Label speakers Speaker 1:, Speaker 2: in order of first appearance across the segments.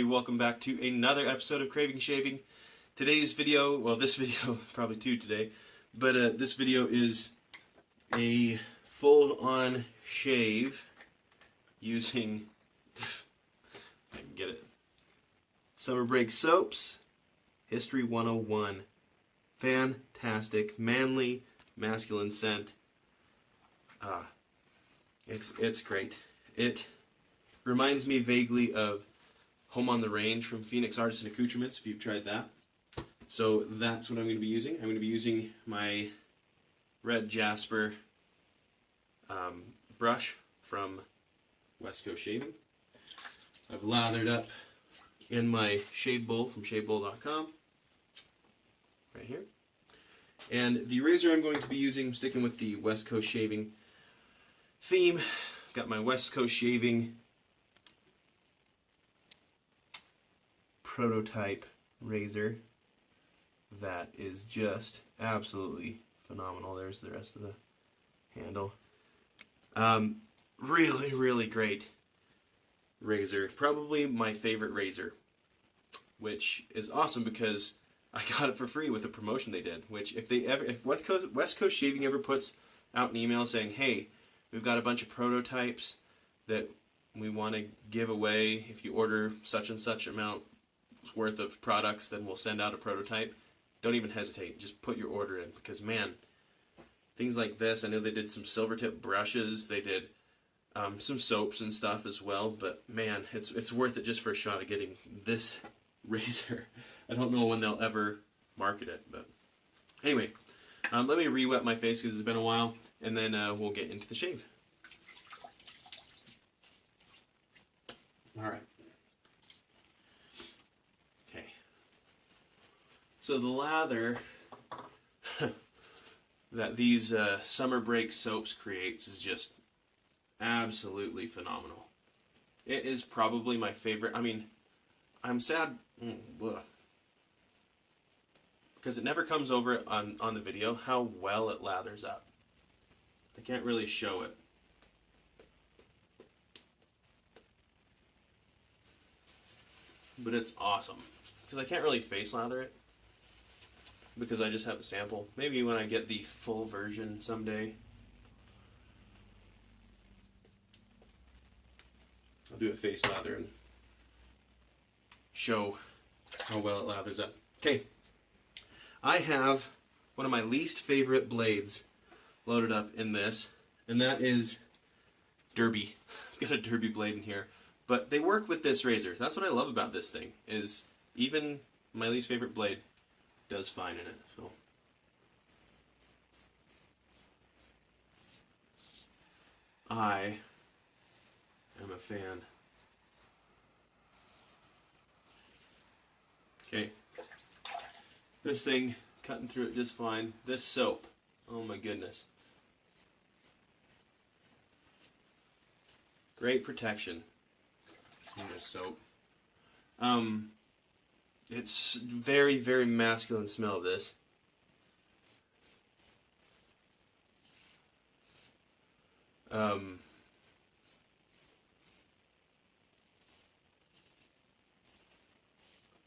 Speaker 1: welcome back to another episode of Craving Shaving. Today's video, well this video, probably two today, but this video is a full-on shave using, if I can get it, Summer Break Soaps, History 101. Fantastic, manly, masculine scent. It's great. It reminds me vaguely of Home on the Range from Phoenix Artisan Accoutrements, if you've tried that. So that's what I'm going to be using. I'm going to be using my red Jasper brush from West Coast Shaving. I've lathered up in my shave bowl from shavebowl.com, right here. And the razor I'm going to be using, sticking with the West Coast Shaving theme, I've got my West Coast Shaving prototype razor that is just absolutely phenomenal. There's the rest of the handle. Really great razor. Probably my favorite razor, which is awesome because I got it for free with a promotion they did. Which if West Coast Shaving ever puts out an email saying, hey, we've got a bunch of prototypes that we want to give away, if you order such and such amount worth of products, then we'll send out a prototype. Don't even hesitate, just put your order in, because man, things like this, I know they did some silver tip brushes, they did some soaps and stuff as well, but man, it's worth it just for a shot of getting this razor. I don't know when they'll ever market it, but anyway, let me re-wet my face because it's been a while, and then we'll get into the shave. Alright. So the lather that these Summer Break soaps creates is just absolutely phenomenal. It is probably my favorite. I mean, I'm sad because it never comes over on the video how well it lathers up. I can't really show it. But it's awesome because I can't really face lather it, because I just have a sample. Maybe when I get the full version someday, I'll do a face lather and show how well it lathers up. Okay, I have one of my least favorite blades loaded up in this, and that is Derby. I've got a Derby blade in here, but they work with this razor. That's what I love about this thing, is even my least favorite blade does fine in it. So I am a fan. Okay, this thing cutting through it just fine. This soap, oh my goodness, great protection in this soap. It's very masculine smell, this.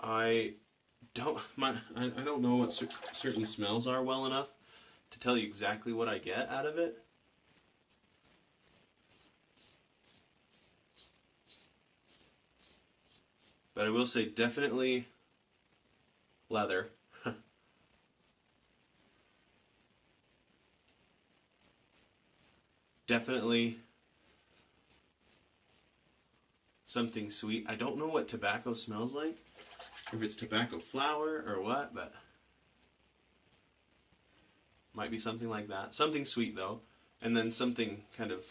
Speaker 1: I don't know what certain smells are well enough to tell you exactly what I get out of it. But I will say definitely leather. Definitely something sweet. I don't know what tobacco smells like, if it's tobacco flower or what, but might be something like that. Something sweet though, and then something kind of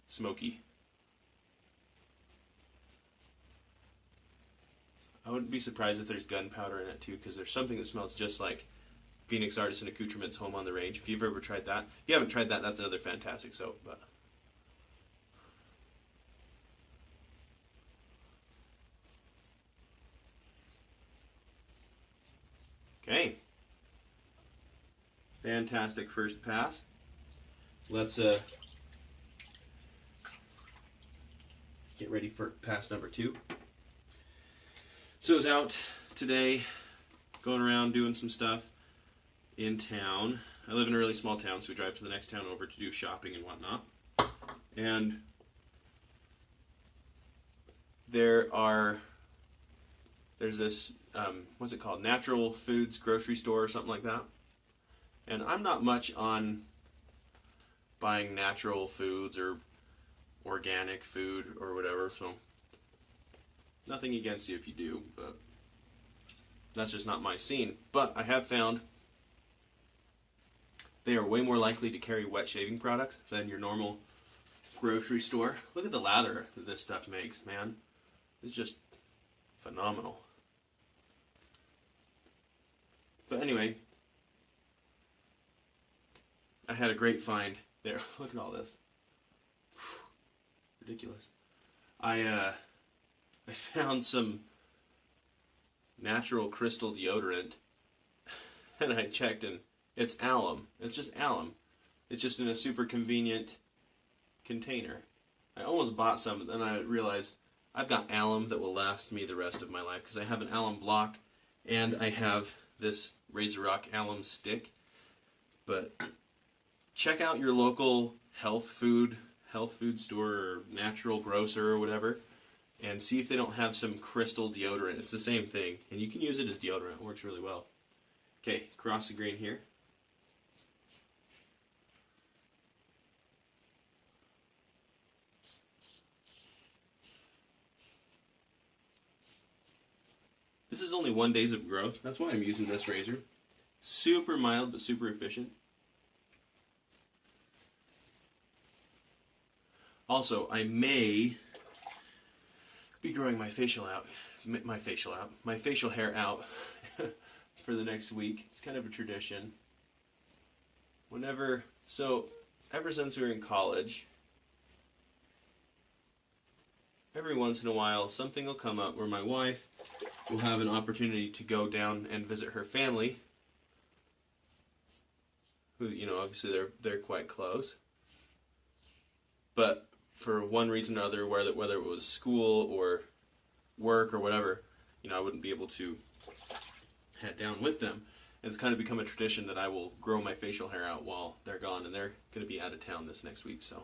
Speaker 1: smoky. I wouldn't be surprised if there's gunpowder in it too, because there's something that smells just like Phoenix Artisan Accoutrements Home on the Range. If you've ever tried that. If you haven't tried that, that's another fantastic soap. But okay. Fantastic first pass. Let's get ready for pass number 2. So I was out today, going around doing some stuff in town. I live in a really small town, so we drive to the next town over to do shopping and whatnot. And there's this, what's it called? Natural Foods grocery store or something like that. And I'm not much on buying natural foods or organic food or whatever, so nothing against you if you do, but that's just not my scene. But I have found they are way more likely to carry wet shaving product than your normal grocery store. Look at the lather that this stuff makes, man. It's just phenomenal. But anyway, I had a great find there. Look at all this. Ridiculous. I found some natural crystal deodorant, and I checked, and it's alum. It's just alum. It's just in a super convenient container. I almost bought some, but then I realized I've got alum that will last me the rest of my life, because I have an alum block, and I have this Razor Rock alum stick. But check out your local health food store or natural grocer or whatever, and see if they don't have some crystal deodorant. It's the same thing, and you can use it as deodorant. It works really well. Okay, cross the green here. This is only 1 day of growth. That's why I'm using this razor. Super mild, but super efficient. Also, I may be growing my facial hair out for the next week. It's kind of a tradition. Ever since we were in college, every once in a while, something will come up where my wife will have an opportunity to go down and visit her family, who, obviously they're quite close. But for one reason or other, whether it was school or work or whatever, I wouldn't be able to head down with them. And it's kind of become a tradition that I will grow my facial hair out while they're gone, and they're going to be out of town this next week, so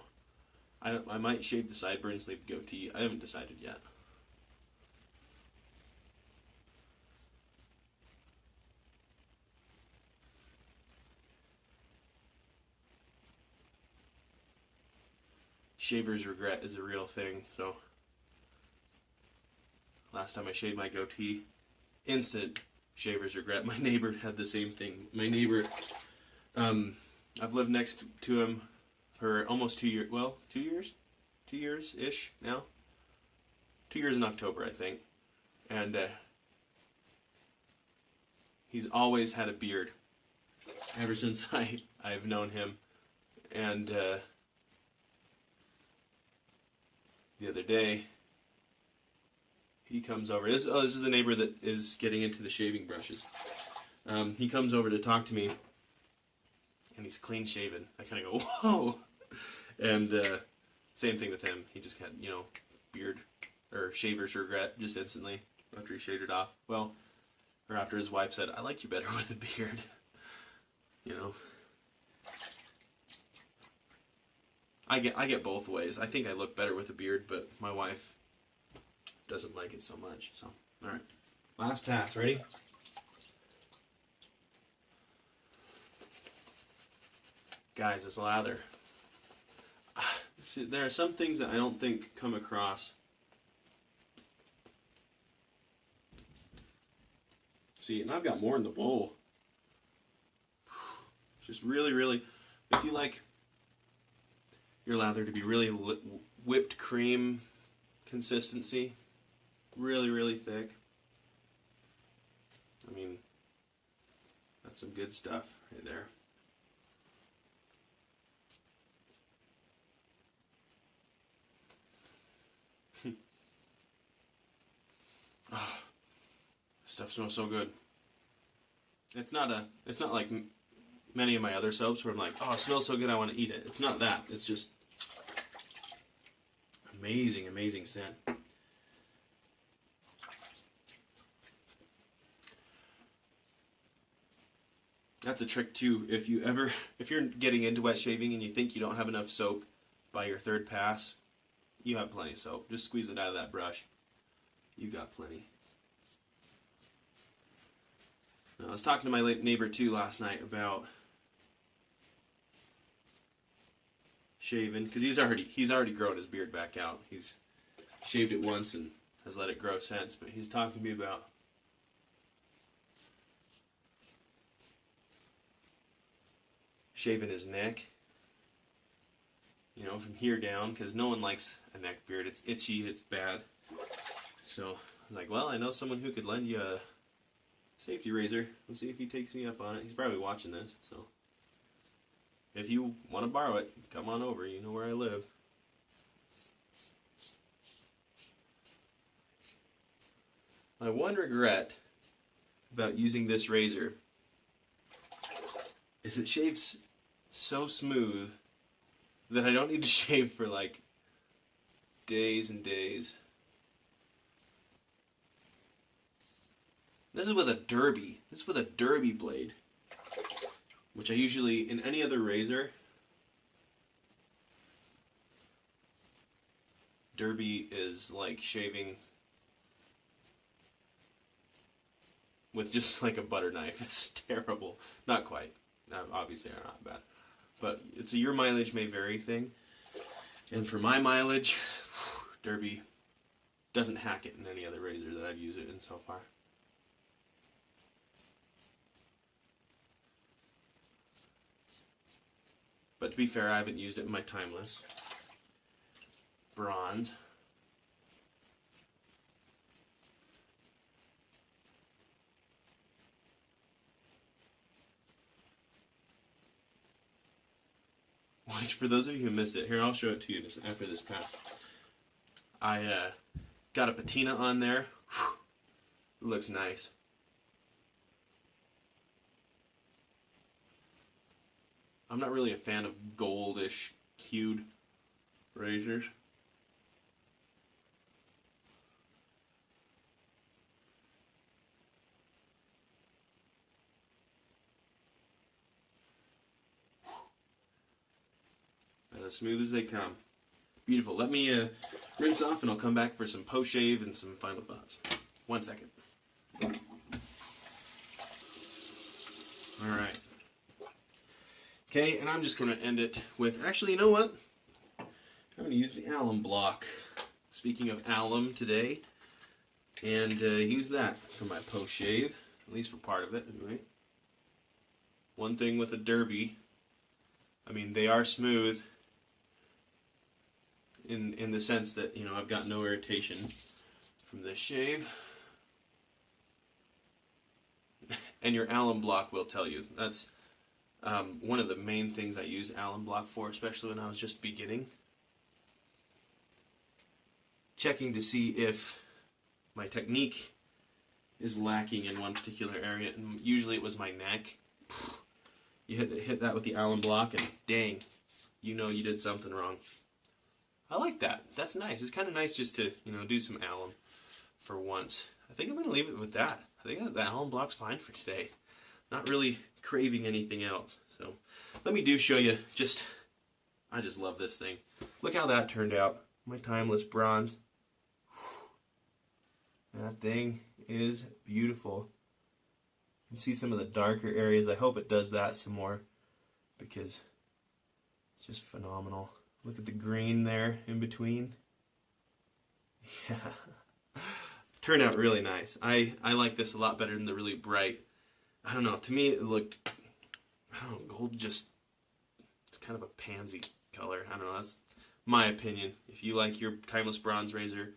Speaker 1: I might shave the sideburns, leave the goatee. I haven't decided yet. Shaver's regret is a real thing, so last time I shaved my goatee, instant shaver's regret. My neighbor had the same thing. My neighbor, I've lived next to him for almost 2 years. Well, 2 years? 2 years-ish now. 2 years in October, I think. And he's always had a beard ever since I've known him. And the other day, he comes over. This is the neighbor that is getting into the shaving brushes. He comes over to talk to me, and he's clean shaven. I kind of go, whoa! And same thing with him. He just had, beard or shaver's regret just instantly after he shaved it off. Well, or after his wife said, I like you better with a beard. I get both ways. I think I look better with a beard, but my wife doesn't like it so much. So, all right. Last pass. Ready? Guys, this lather. See, there are some things that I don't think come across. See, and I've got more in the bowl. Just really, really, if you like your lather to be really whipped cream consistency, really, really thick. I mean, that's some good stuff right there. Oh, this stuff smells so good. It's not like many of my other soaps where I'm like, oh, it smells so good I want to eat it. It's not that. It's just amazing, amazing scent. That's a trick too. If you're getting into wet shaving and you think you don't have enough soap by your third pass, you have plenty of soap. Just squeeze it out of that brush. You got plenty. Now, I was talking to my neighbor too last night about shaving, because he's already grown his beard back out. He's shaved it once and has let it grow since. But he's talking to me about shaving his neck. You know, from here down, because no one likes a neck beard. It's itchy. It's bad. So I was like, well, I know someone who could lend you a safety razor. We'll see if he takes me up on it. He's probably watching this, so if you want to borrow it, come on over. You know where I live. My one regret about using this razor is it shaves so smooth that I don't need to shave for like days and days. This is with a derby. This is with a derby blade, which I usually, in any other razor, derby is like shaving with just like a butter knife. It's terrible. Not quite. Obviously, are not bad. But it's a your mileage may vary thing. And for my mileage, derby doesn't hack it in any other razor that I've used it in so far. But to be fair, I haven't used it in my timeless bronze. Which, for those of you who missed it, here, I'll show it to you just after this pass. I got a patina on there. It looks nice. I'm not really a fan of goldish hued razors. And as smooth as they come. Beautiful. Let me rinse off and I'll come back for some post-shave and some final thoughts. 1 second. Alright. Okay, and I'm just going to end it with, actually, you know what? I'm going to use the Alum Block. Speaking of alum today, and use that for my post-shave, at least for part of it, anyway. One thing with a derby, I mean, they are smooth in the sense that, you know, I've got no irritation from this shave. And your Alum Block will tell you. That's one of the main things I use Alum Block for, especially when I was just beginning. Checking to see if my technique is lacking in one particular area, and usually it was my neck. You hit that with the Alum Block, and dang, you know you did something wrong. I like that. That's nice. It's kind of nice just to, you know, do some alum for once. I think I'm going to leave it with that. I think the Alum Block's fine for today. Not really craving anything else. So let me show you I just love this thing. Look how that turned out. My timeless bronze. That thing is beautiful. You can see some of the darker areas. I hope it does that some more because it's just phenomenal. Look at the green there in between. Yeah. Turned out really nice. I like this a lot better than the really bright. I don't know. To me it looked, I don't know, gold just, it's kind of a pansy color. I don't know. That's my opinion. If you like your timeless bronze razor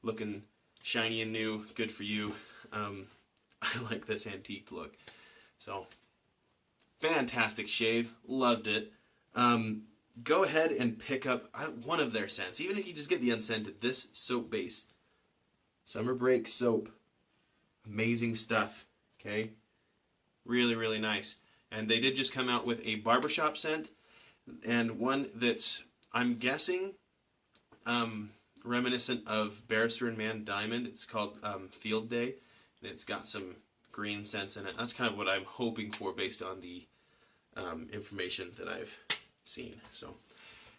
Speaker 1: looking shiny and new, good for you. I like this antique look. So, fantastic shave. Loved it. Go ahead and pick up one of their scents. Even if you just get the unscented, this soap base. Summer Break soap. Amazing stuff. Okay? Really, really nice. And they did just come out with a barbershop scent. And one that's, I'm guessing, reminiscent of Barrister and Mann Diamond. It's called Field Day. And it's got some green scents in it. That's kind of what I'm hoping for based on the information that I've seen. So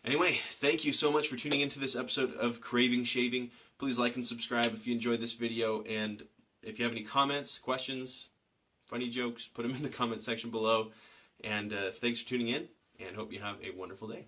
Speaker 1: anyway, thank you so much for tuning into this episode of Craving Shaving. Please like and subscribe if you enjoyed this video, and if you have any comments, questions, funny jokes, put them in the comment section below. And thanks for tuning in, and hope you have a wonderful day.